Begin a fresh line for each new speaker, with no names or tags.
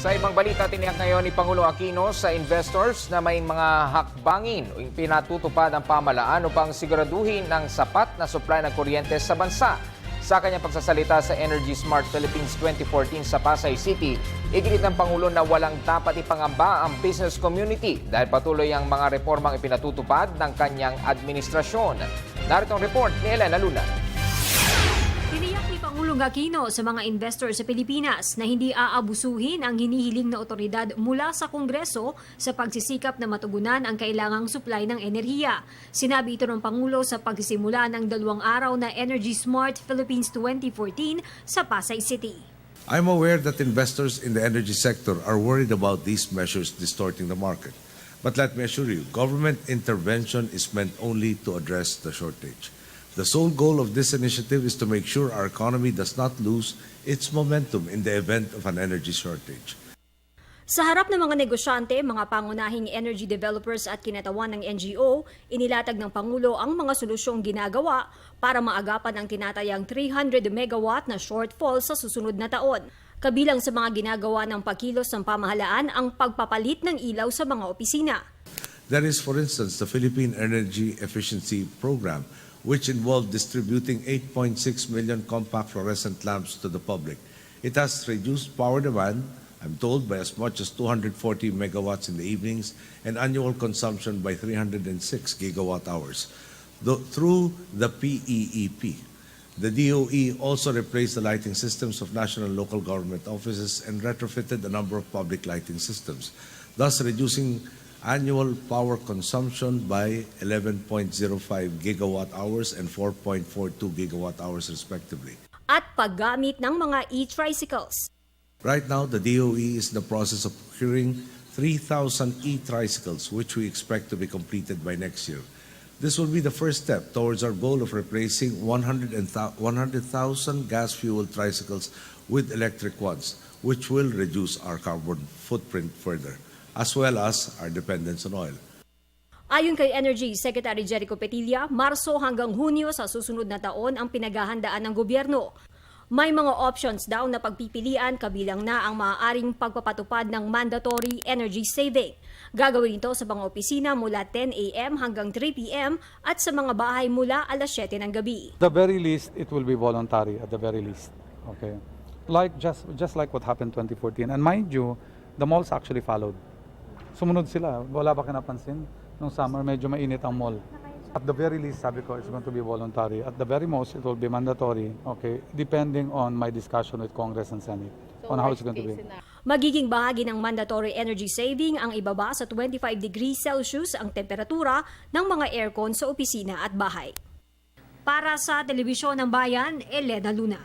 Sa ibang balita, tiniyak ngayon ni Pangulong Aquino sa investors na may mga hakbangin o pinatutupad ang pamahalaan upang siguraduhin ng sapat na supply ng kuryente sa bansa. Sa kanyang pagsasalita sa Energy Smart Philippines 2014 sa Pasay City, iginit ng Pangulo na walang dapat ipangamba ang business community dahil patuloy ang mga reformang ipinatutupad ng kanyang administrasyon. Narito ang report ni Elena Luna.
Tiniyak ni Pangulong Aquino sa mga investor sa Pilipinas na hindi aabusuhin ang hinihiling na otoridad mula sa Kongreso sa pagsisikap na matugunan ang kailangang supply ng enerhiya. Sinabi ito ng Pangulo sa pagsisimula ng 2 araw na Energy Smart Philippines 2014 sa Pasay City.
I'm aware that investors in the energy sector are worried about these measures distorting the market. But let me assure you, government intervention is meant only to address the shortage. The sole goal of this initiative is to make sure our economy does not lose its momentum in the event of an energy shortage.
Sa harap ng mga negosyante, mga pangunahing energy developers at kinatawan ng NGO, inilatag ng Pangulo ang mga solusyong ginagawa para maagapan ang tinatayang 300 megawatt na shortfall sa susunod na taon. Kabilang sa mga ginagawa ng pagkilos ng pamahalaan ang pagpapalit ng ilaw sa mga opisina.
There is, for instance, the Philippine Energy Efficiency Program, which involved distributing 8.6 million compact fluorescent lamps to the public. It has reduced power demand, I'm told, by as much as 240 megawatts in the evenings and annual consumption by 306 gigawatt hours. Through the PEEP, the DOE also replaced the lighting systems of national and local government offices and retrofitted a number of public lighting systems, thus reducing annual power consumption by 11.05 gigawatt hours and 4.42 gigawatt hours respectively.
At paggamit ng mga e-tricycles.
Right now, the DOE is in the process of procuring 3,000 e-tricycles, which we expect to be completed by next year. This will be the first step towards our goal of replacing 100,000 gas-fueled tricycles with electric ones, which will reduce our carbon footprint further, as well as our dependence on oil.
Ayon kay Energy Secretary Jericho Petilla, Marso hanggang Hunyo sa susunod na taon ang pinaghahandaan ng gobyerno. May mga options daw na pagpipilian, kabilang na ang maaaring pagpapatupad ng mandatory energy saving. Gagawin ito sa mga opisina mula 10 a.m. hanggang 3 p.m. at sa mga bahay mula alas 7 ng gabi.
The very least, it will be voluntary at the very least. Okay, like just like what happened 2014, and mind you, the malls actually followed. Sumunod sila. Wala ba kinapansin? Nung summer, medyo mainit ang mall. At the very least, sabi ko, it's going to be voluntary. At the very most, it will be mandatory, okay, depending on my discussion with Congress and Senate on how it's going to be.
Magiging bahagi ng mandatory energy saving ang ibaba sa 25 degrees Celsius ang temperatura ng mga aircon sa opisina at bahay. Para sa Telebisyon ng Bayan, Elena Luna.